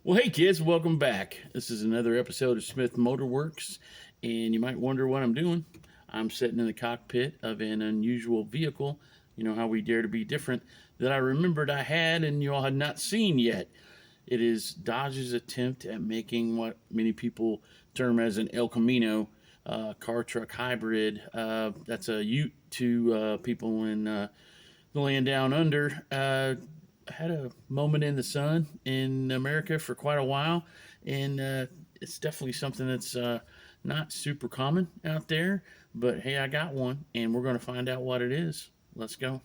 Well, hey kids, welcome back. This is another episode of Smith Motorworks, and you might wonder what I'm doing. I'm sitting in the cockpit of an unusual vehicle. You know how we dare to be different, that I remembered I had and you all had not seen yet. It is Dodge's attempt at making what many people term as an El Camino car truck hybrid. That's a ute to people in the land down under. Had a moment in the sun in America for quite a while, and it's definitely something that's not super common out there. But hey, I got one, and we're going to find out what it is. Let's go.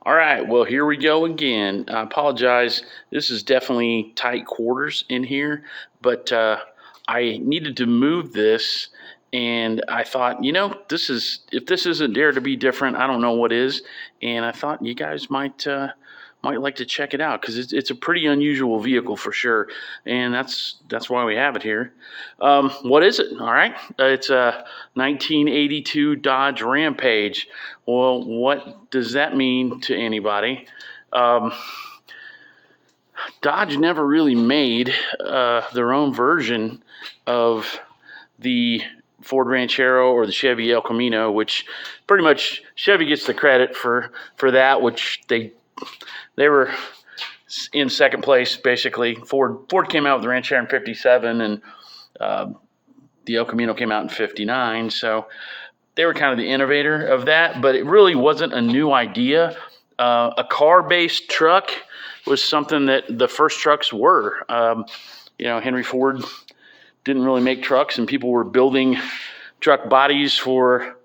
All right, well, here we go again. I apologize. This is definitely tight quarters in here, but I needed to move this, and I thought, this is if this isn't Dare to Be Different, I don't know what is. And I thought you guys might like to check it out because it's a pretty unusual vehicle for sure, and that's why we have it here. What is it? All right, it's a 1982 Dodge Rampage. Well, what does that mean to anybody? Um, Dodge never really made their own version of the Ford Ranchero or the Chevy El Camino, which pretty much Chevy gets the credit for that, which they were in second place basically. Ford came out with the Ranchero in '57, and the El Camino came out in '59. So they were kind of the innovator of that, but it really wasn't a new idea. A car-based truck was something that the first trucks were. Henry Ford didn't really make trucks, and people were building truck bodies for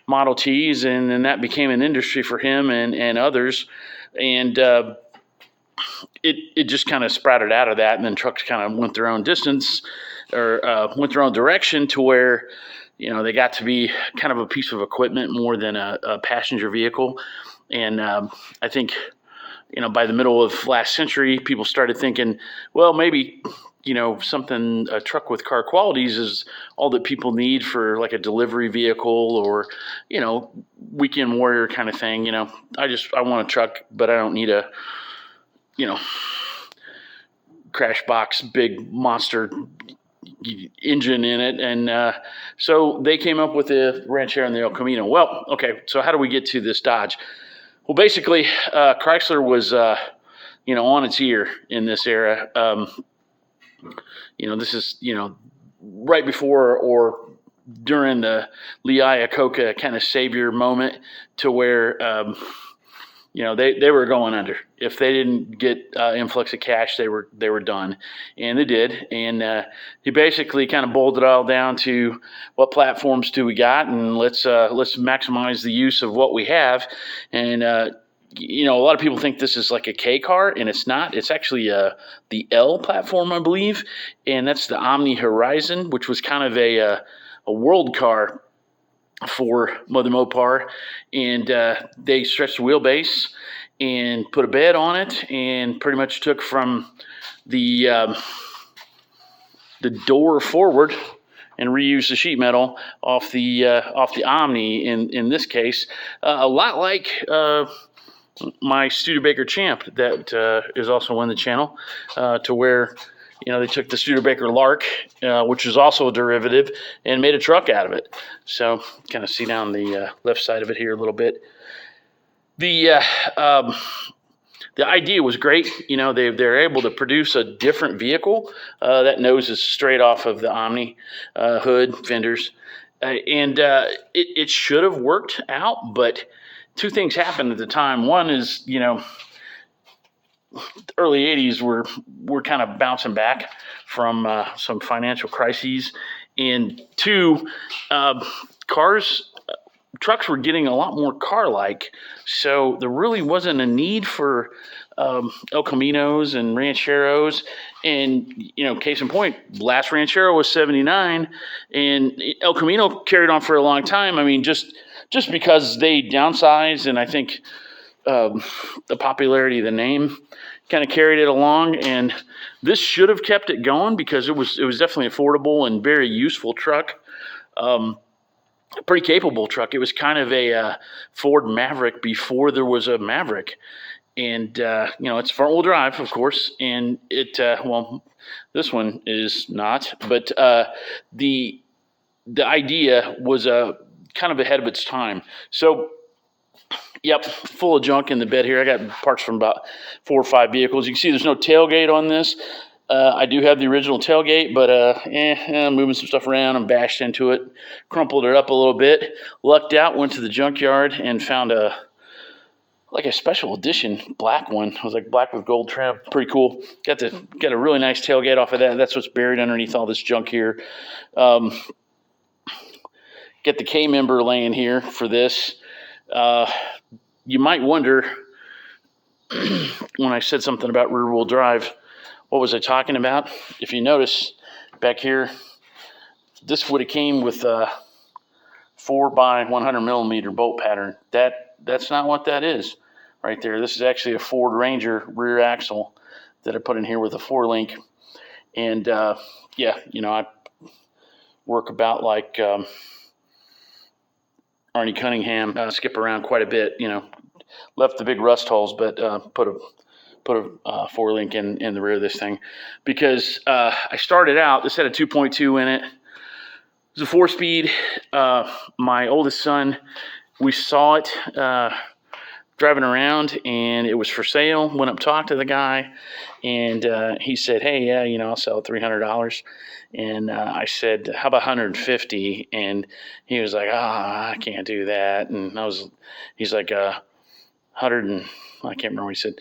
Model Ts, and then that became an industry for him and others. And it just kind of sprouted out of that, and then trucks kind of went their own distance or went their own direction to where they got to be kind of a piece of equipment more than a passenger vehicle. And I think by the middle of last century, people started thinking, well, maybe a truck with car qualities is all that people need for like a delivery vehicle or weekend warrior kind of thing. I want a truck, but I don't need a crash box big monster engine in it. And so they came up with the Ranchero and the El Camino. Well, okay, so how do we get to this Dodge? Well, basically, Chrysler was on its ear in this era. This is right before or during the Lee Iacocca kind of savior moment, to where they were going under. If they didn't get influx of cash, they were done, and they did. And he basically kind of boiled it all down to what platforms do we got, and let's maximize the use of what we have. And a lot of people think this is like a K car, and it's not. It's actually the L platform, I believe, and that's the Omni Horizon, which was kind of a world car for Mother Mopar. And they stretched the wheelbase and put a bed on it, and pretty much took from the door forward and reused the sheet metal off the Omni in this case, a lot like my Studebaker Champ that is also on the channel, to where they took the Studebaker Lark, which is also a derivative, and made a truck out of it. So kind of see down the left side of it here a little bit. The idea was great. They're able to produce a different vehicle that nose is straight off of the Omni hood fenders, and it should have worked out, but two things happened at the time. One is, the early 80s were kind of bouncing back from some financial crises. And two, trucks were getting a lot more car-like. So there really wasn't a need for El Caminos and Rancheros. And, case in point, last Ranchero was 79, and El Camino carried on for a long time. I mean, just because they downsized, and I think the popularity of the name kind of carried it along, and this should have kept it going because it was definitely affordable and very useful truck. Pretty capable truck. It was kind of a Ford Maverick before there was a Maverick. And, it's front wheel drive, of course. And it, this one is not, but the idea was kind of ahead of its time. So, yep, full of junk in the bed here. I got parts from about 4 or 5 vehicles. You can see there's no tailgate on this. I do have the original tailgate, but I'm moving some stuff around and bashed into it, crumpled it up a little bit, lucked out, went to the junkyard and found a special edition black one. It was like black with gold trim, pretty cool. Got a really nice tailgate off of that. That's what's buried underneath all this junk here. Get the K member laying here for this. You might wonder when I said something about rear wheel drive, what was I talking about? If you notice back here, this would have came with a 4x100 millimeter bolt pattern. That's not what that is right there. This is actually a Ford Ranger rear axle that I put in here with a 4-link. And I work about like Arnie Cunningham, skip around quite a bit, left the big rust holes, but put a 4-link in the rear of this thing because I started out, this had a 2.2 in it. It was a 4-speed. My oldest son, we saw it driving around and it was for sale. Went up, talked to the guy, and he said, "Hey, yeah, I'll sell it $300." And I said, "How about 150?" And he was like, "I can't do that." And he's like, 100 and I can't remember what he said,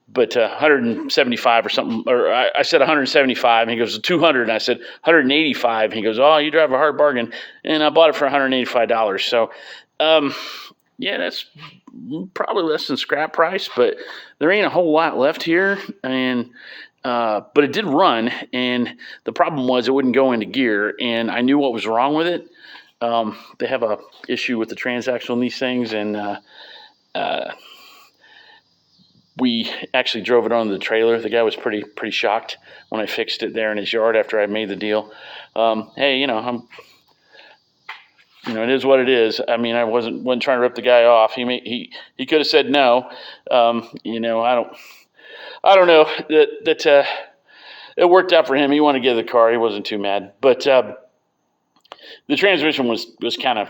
but 175 or something. Or I said 175, and he goes 200, and I said 185. And he goes, "Oh, you drive a hard bargain," and I bought it for $185. So, that's probably less than scrap price, but there ain't a whole lot left here. And but it did run, and the problem was it wouldn't go into gear, and I knew what was wrong with it. They have a issue with the transaxle in these things, and we actually drove it onto the trailer. The guy was pretty shocked when I fixed it there in his yard after I made the deal. Hey, it is what it is. I mean, I wasn't trying to rip the guy off. He could have said no. I don't know that it worked out for him. He wanted to get the car. He wasn't too mad, but the transmission was kind of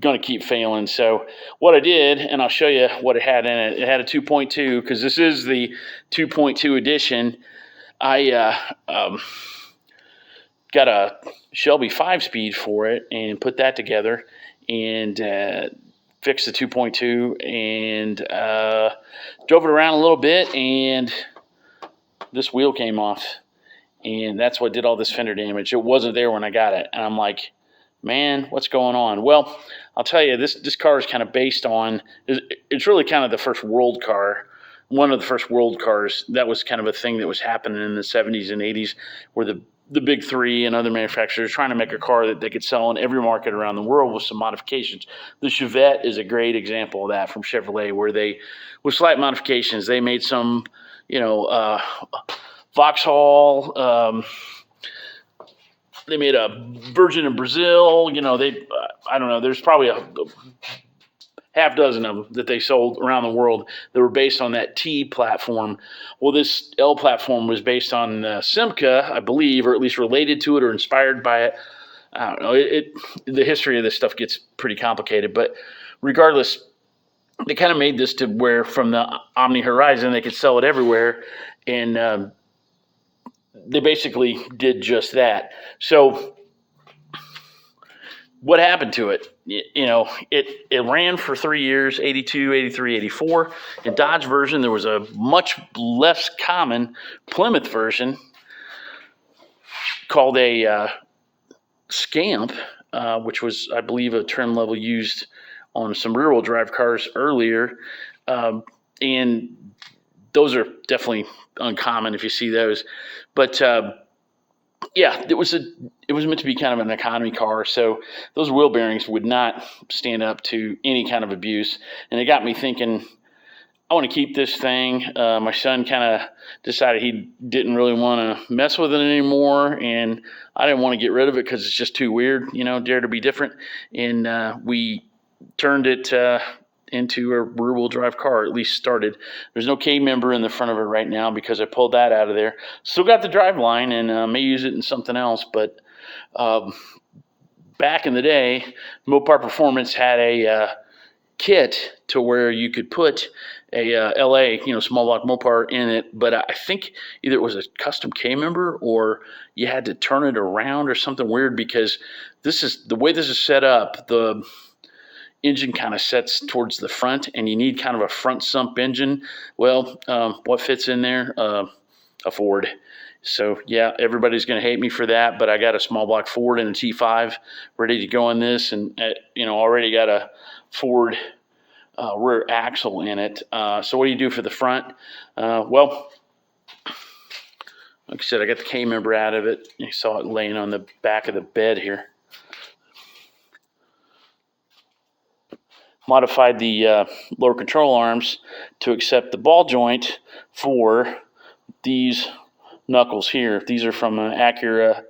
going to keep failing. So what I did, and I'll show you what it had in it. It had a 2.2 because this is the 2.2 edition. I got a Shelby 5-speed for it and put that together and fixed the 2.2 and drove it around a little bit, and this wheel came off, and that's what did all this fender damage. It wasn't there when I got it, and I'm like, man, what's going on? Well, I'll tell you, this car is kind of based on, it's really kind of the first world car, one of the first world cars. That was kind of a thing that was happening in the 70s and 80s where the big three and other manufacturers trying to make a car that they could sell in every market around the world with some modifications. The Chevette is a great example of that from Chevrolet, where they, with slight modifications, they made some, Vauxhall, they made a version in Brazil. I don't know, there's probably a half dozen of them that they sold around the world that were based on that T platform. Well, this L platform was based on Simca, I believe, or at least related to it or inspired by it. I don't know. The history of this stuff gets pretty complicated, but regardless, they kind of made this to where from the Omni Horizon they could sell it everywhere, and they basically did just that. So what happened to it? It ran for 3 years, 82, 83, 84. In Dodge version, there was a much less common Plymouth version called a Scamp, which was, I believe, a trim level used on some rear-wheel drive cars earlier. And those are definitely uncommon if you see those. But it was meant to be kind of an economy car, so those wheel bearings would not stand up to any kind of abuse. And it got me thinking, I want to keep this thing. My son kind of decided he didn't really want to mess with it anymore, and I didn't want to get rid of it because it's just too weird, dare to be different. And we turned it into a rear-wheel drive car, at least started. There's no K member in the front of it right now because I pulled that out of there. Still got the drive line and may use it in something else, but back in the day, Mopar Performance had a kit to where you could put a LA, small block Mopar in it, but I think either it was a custom K member or you had to turn it around or something weird, because this is the way this is set up. The engine kind of sets towards the front, and you need kind of a front sump engine. Well, what fits in there? A Ford. So yeah, everybody's going to hate me for that, but I got a small block Ford and a T5 ready to go in this, and already got a Ford rear axle in it. So what do you do for the front? Well, like I said, I got the K member out of it. You saw it laying on the back of the bed here. Modified the lower control arms to accept the ball joint for these knuckles here. These are from an Acura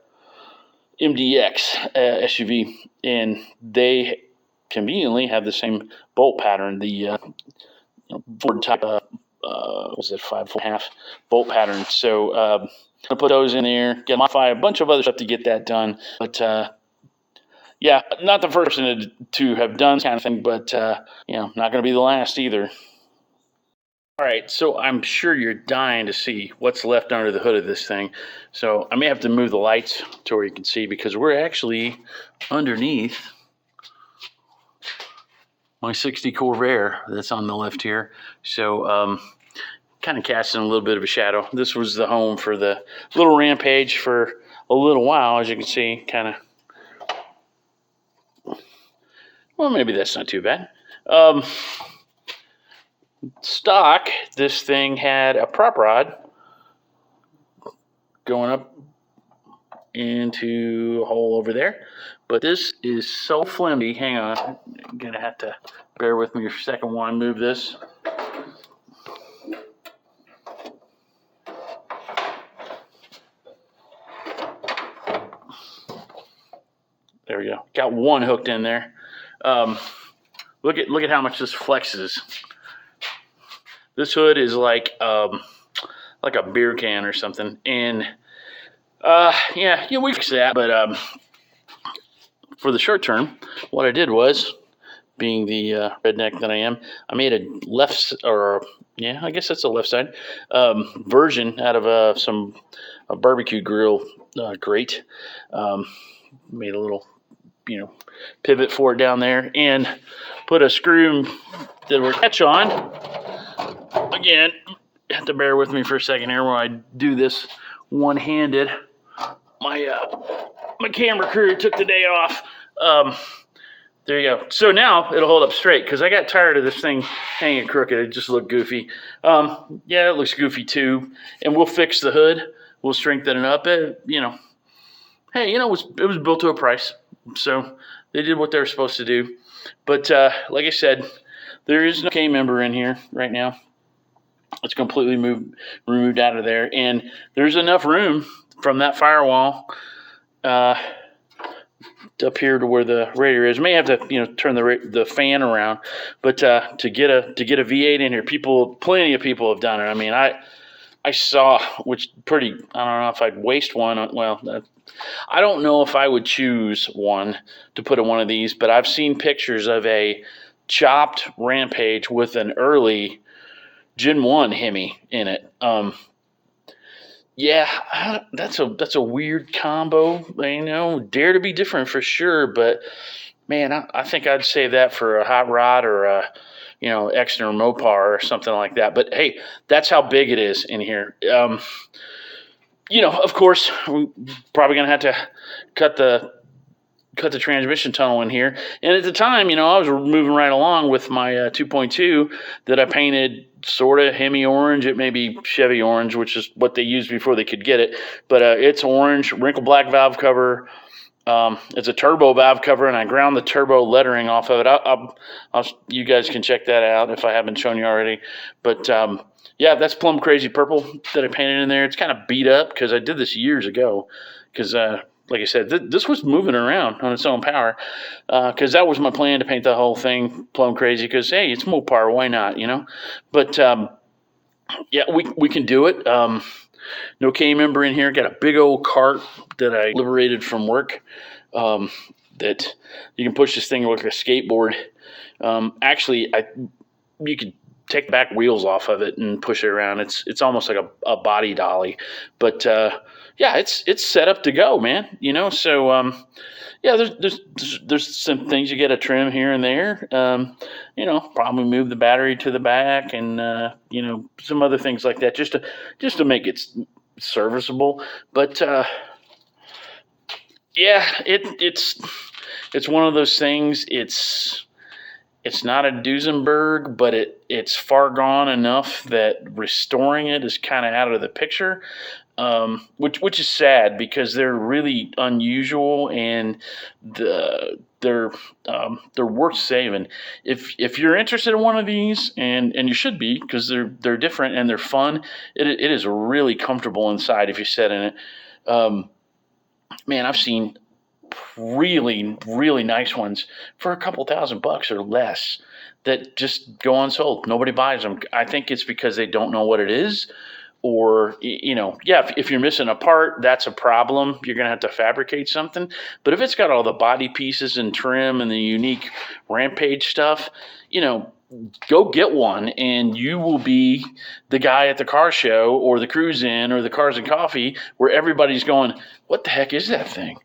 MDX SUV, and they conveniently have the same bolt pattern, the Ford type was it 5.5 bolt pattern. So I'm gonna put those in there, get modify a bunch of other stuff to get that done. But yeah, not the first person to have done this kind of thing, but not going to be the last either. All right, so I'm sure you're dying to see what's left under the hood of this thing. So I may have to move the lights to where you can see, because we're actually underneath my 60 Corvair that's on the left here. So kind of casting a little bit of a shadow. This was the home for the little Rampage for a little while, as you can see, kind of. Well, maybe that's not too bad. Stock, this thing had a prop rod going up into a hole over there. But this is so flimsy. Hang on. I'm going to have to bear with me for a second while I move this. There we go. Got one hooked in there. Look at how much this flexes. This hood is like a beer can or something, and we fixed that. But for the short term, what I did was, being the redneck that I am, I made a I guess that's a left side version out of a barbecue grill grate. Made a little pivot for it down there, and put a screw that will catch on. Again, you have to bear with me for a second here while I do this one-handed. My camera crew took the day off. There you go. So now it'll hold up straight, because I got tired of this thing hanging crooked. It just looked goofy. Yeah, it looks goofy too. And we'll fix the hood. We'll strengthen it up. Hey, it was built to a price. So they did what they were supposed to do. But like I said, there is no K member in here right now. It's completely removed out of there. And there's enough room from that firewall up here to where the radiator is. May have to turn the fan around, but to get a V8 in here, plenty of people have done it. I mean, I saw, which pretty, I don't know if I'd waste one. Well, I don't know if I would choose one to put in one of these, but I've seen pictures of a chopped Rampage with an early Gen 1 Hemi in it. Yeah, that's a weird combo. Dare to be different for sure, but man, I think I'd save that for a hot rod or a Exner Mopar or something like that. But hey, that's how big it is in here. Of course, we're probably gonna have to cut the transmission tunnel in here. And at the time, I was moving right along with my 2.2 that I painted sort of Hemi orange. It may be Chevy orange, which is what they used before they could get it. But it's orange, wrinkled black valve cover, It's a turbo valve cover, and I ground the turbo lettering off of it. You guys can check that out if I haven't shown you already. But yeah, that's Plum Crazy Purple that I painted in there. It's kind of beat up because I did this years ago. Because like I said, this was moving around on its own power. Because that was my plan, to paint the whole thing Plum Crazy. Because hey, it's Mopar, why not? But yeah, we can do it. No K member in here. Got a big old cart that I liberated from work. That you can push this thing like a skateboard. Actually, you could take the back wheels off of it and push it around. It's almost like a body dolly. But yeah, it's set up to go, man. So yeah, there's some things you got to trim here and there. Probably move the battery to the back, and some other things like that, just to make it serviceable. But yeah, it's one of those things. It's not a Duesenberg, but it's far gone enough that restoring it is kind of out of the picture. Which is sad, because they're really unusual, and they're worth saving. If you're interested in one of these, and you should be, because they're different and they're fun. It is really comfortable inside if you sit in it. Man, I've seen really, really nice ones for a couple $1,000 or less that just go unsold. Nobody buys them. I think it's because they don't know what it is. Or, yeah, if you're missing a part, that's a problem. You're going to have to fabricate something. But if it's got all the body pieces and trim and the unique Rampage stuff, go get one, and you will be the guy at the car show or the cruise in or the Cars and Coffee where everybody's going, what the heck is that thing?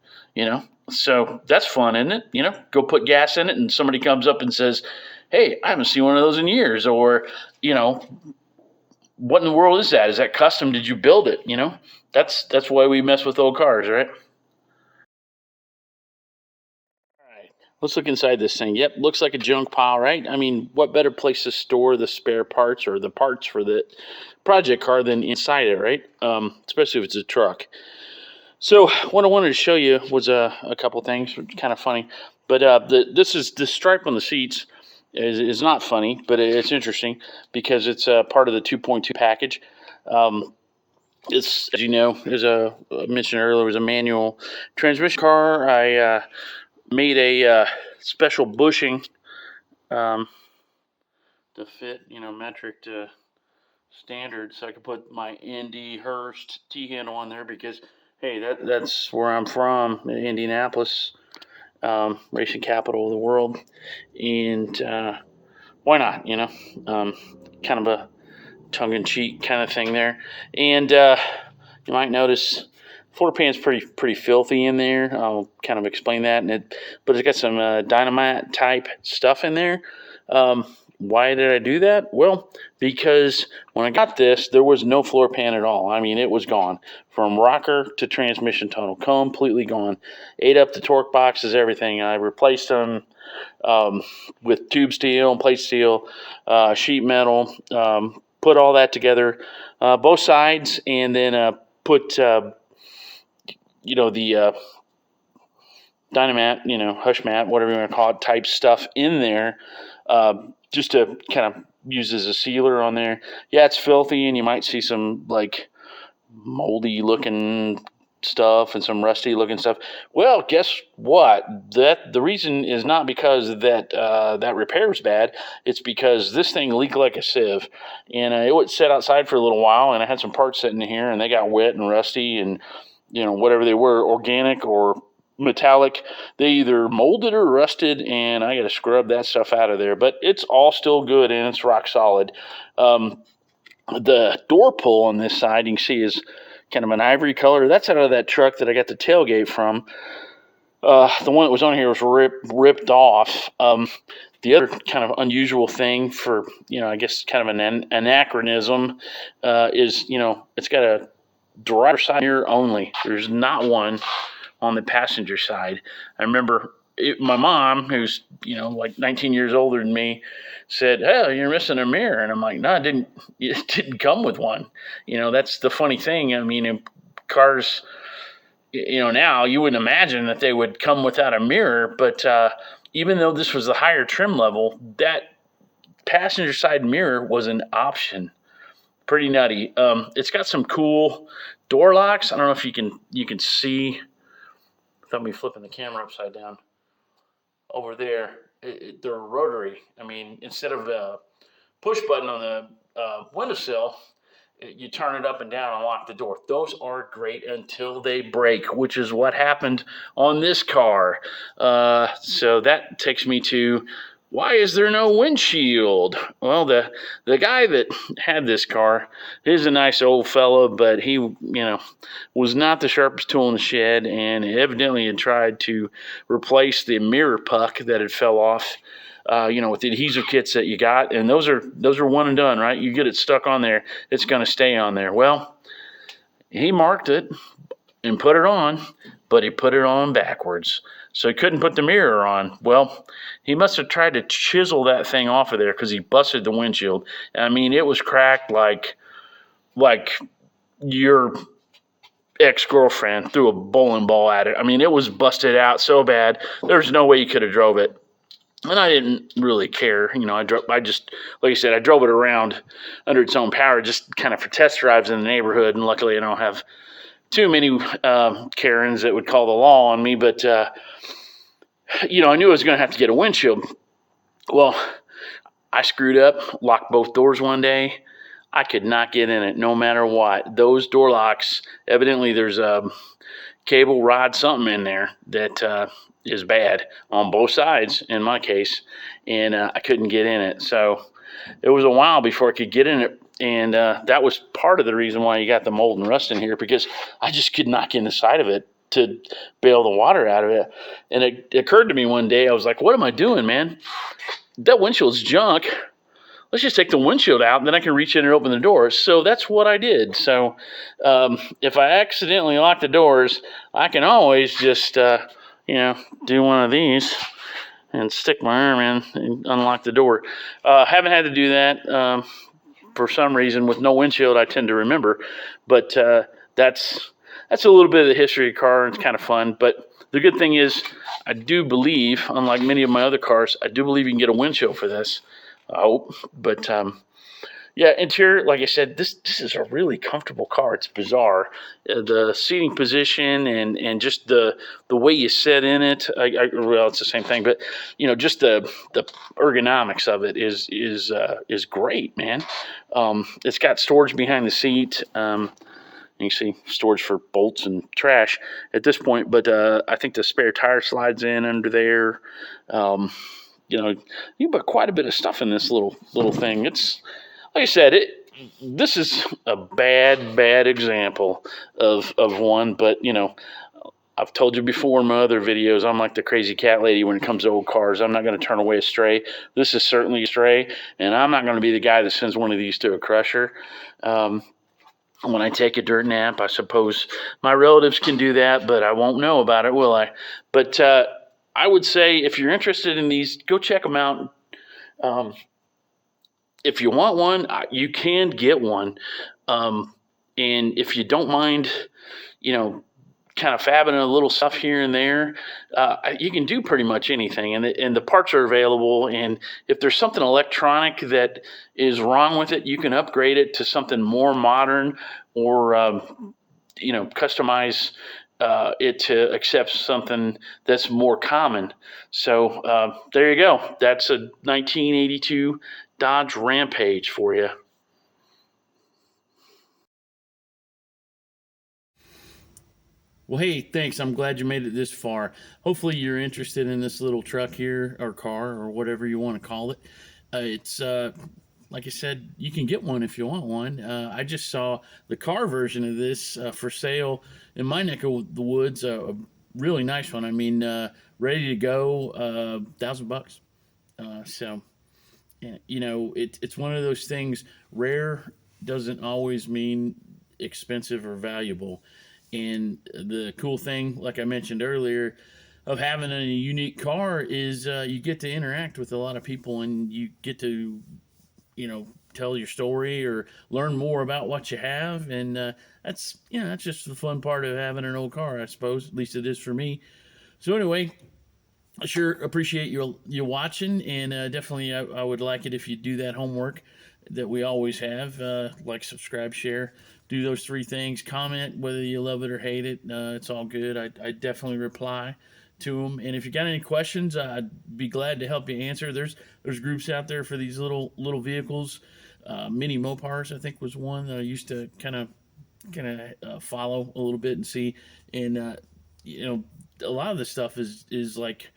So that's fun, isn't it? Go put gas in it, and somebody comes up and says, hey, I haven't seen one of those in years. Or, what in the world is that? Is that custom? Did you build it? That's why we mess with old cars, right? All right. Let's look inside this thing. Yep, looks like a junk pile, right? I mean, what better place to store the spare parts or the parts for the project car than inside it, right? Especially if it's a truck. So what I wanted to show you was a couple things, kind of funny. But the stripe on the seats is not funny, but it's interesting because it's part of the 2.2 package. It's, as you know, as I mentioned earlier, was a manual transmission car. I made a special bushing to fit, metric to standard, so I could put my Indy Hurst T-handle on there because, hey, that's where I'm from, Indianapolis, racing capital of the world, and why not? Kind of a tongue-in-cheek kind of thing there. And you might notice floor pan's pretty filthy in there. I'll kind of explain that. But it's got some dynamite type stuff in there. Why did I do that? Well, because when I got this, there was no floor pan at all. I mean, it was gone. From rocker to transmission tunnel, completely gone. Ate up the torque boxes, everything. I replaced them with tube steel and plate steel, sheet metal, put all that together, both sides, and then put, the Dynamat, hush mat, whatever you want to call it, type stuff in there, just to kind of use as a sealer on there. Yeah, it's filthy, and you might see some like moldy looking stuff and some rusty looking stuff. Well, guess what? The reason is not because that repair is bad. It's because this thing leaked like a sieve, and it would sit outside for a little while, and I had some parts sitting in here, and they got wet and rusty, and whatever they were, organic or metallic, they either molded or rusted, and I got to scrub that stuff out of there. But it's all still good, and it's rock solid. The door pull on this side, you can see, is kind of an ivory color. That's out of that truck that I got the tailgate from. The one that was on here was ripped off. The other kind of unusual thing for, I guess kind of an anachronism is, it's got a driver's side mirror only. There's not one on the passenger side. I remember my mom, who's, like 19 years older than me, said, "Oh, you're missing a mirror." And I'm like, "No, it didn't come with one." That's the funny thing. I mean, in cars, now you wouldn't imagine that they would come without a mirror, but even though this was the higher trim level, that passenger side mirror was an option. Pretty nutty. It's got some cool door locks. I don't know if you can see without me flipping the camera upside down. Over there, they're rotary. I mean, instead of a push button on the windowsill, you turn it up and down and lock the door. Those are great until they break, which is what happened on this car. So that takes me to, why is there no windshield? Well, the guy that had this car is a nice old fella, but he, was not the sharpest tool in the shed, and evidently had tried to replace the mirror puck that had fell off. With the adhesive kits that you got, and those are one and done, right? You get it stuck on there, it's going to stay on there. Well, he marked it and put it on, but he put it on backwards, so he couldn't put the mirror on. Well, he must have tried to chisel that thing off of there because he busted the windshield. I mean, it was cracked like your ex-girlfriend threw a bowling ball at it. I mean, it was busted out so bad, there's no way you could have drove it. And I didn't really care. I just, like I said, I drove it around under its own power, just kind of for test drives in the neighborhood. And luckily I don't have too many Karens that would call the law on me. But, I knew I was going to have to get a windshield. Well, I screwed up, locked both doors one day. I could not get in it no matter what. Those door locks, evidently there's a cable rod, something in there that is bad on both sides in my case, and I couldn't get in it. So it was a while before I could get in it, and that was part of the reason why you got the mold and rust in here, because I just could not get inside of it to bail the water out of it. And it occurred to me one day, I was like, what am I doing, man? That windshield's junk. Let's just take the windshield out, and then I can reach in and open the doors. So that's what I did. So if I accidentally lock the doors, I can always just do one of these and stick my arm in and unlock the door. Haven't had to do that for some reason. With no windshield, I tend to remember. But that's a little bit of the history of the car. It's kind of fun. But the good thing is, I do believe, unlike many of my other cars, I do believe you can get a windshield for this. I hope. But yeah, interior, like I said, this is a really comfortable car. It's bizarre. The seating position and just the way you sit in it. Well, it's the same thing, but just the ergonomics of it is great, man. It's got storage behind the seat. You can see storage for bolts and trash at this point, but I think the spare tire slides in under there. You can put quite a bit of stuff in this little thing. It's, like I said, this is a bad example of one, but I've told you before in my other videos, I'm like the crazy cat lady when it comes to old cars. I'm not going to turn away a stray. This is certainly a stray, and I'm not going to be the guy that sends one of these to a crusher. When I take a dirt nap, I suppose my relatives can do that, but I won't know about it, will I? But I would say if you're interested in these, go check them out. If you want one, you can get one. And if you don't mind, kind of fabbing a little stuff here and there, you can do pretty much anything. And the parts are available. And if there's something electronic that is wrong with it, you can upgrade it to something more modern, or customize it to accept something that's more common. So there you go. That's a 1982 Dodge Rampage for you. Well, hey, thanks. I'm glad you made it this far. Hopefully you're interested in this little truck here, or car, or whatever you want to call it. It's like I said, you can get one if you want one. I just saw the car version of this for sale in my neck of the woods. A really nice one. I mean, ready to go, $1,000. So, it's one of those things. Rare doesn't always mean expensive or valuable. And the cool thing, like I mentioned earlier, of having a unique car is you get to interact with a lot of people, and you get to, tell your story or learn more about what you have. And that's that's just the fun part of having an old car, I suppose. At least it is for me. So anyway, I sure appreciate you watching, and definitely I would like it if you do that homework that we always have, like, subscribe, share, do those three things, comment whether you love it or hate it. It's all good. I definitely reply to them, and if you got any questions, I'd be glad to help you answer. There's groups out there for these little vehicles. Mini Mopars, I think, was one that I used to kind of follow a little bit and see, and a lot of the stuff is like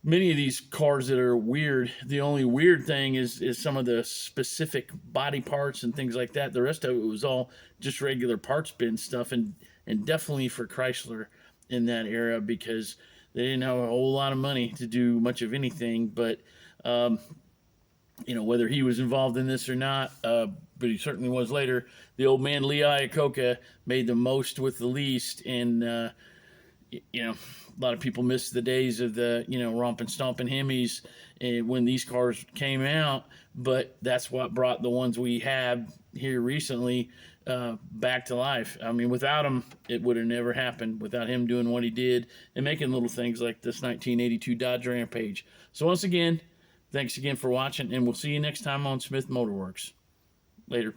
many of these cars that are weird. The only weird thing is some of the specific body parts and things like that. The rest of it was all just regular parts bin stuff, and definitely for Chrysler in that era, because they didn't have a whole lot of money to do much of anything. But whether he was involved in this or not, but he certainly was later. The old man Lee Iacocca made the most with the least, and a lot of people miss the days of the romping stomping Hemis when these cars came out, but that's what brought the ones we have here recently back to life. I mean, without him, it would have never happened. Without him doing what he did and making little things like this 1982 Dodge Rampage. So once again, thanks again for watching, and we'll see you next time on Smith Motorworks. Later.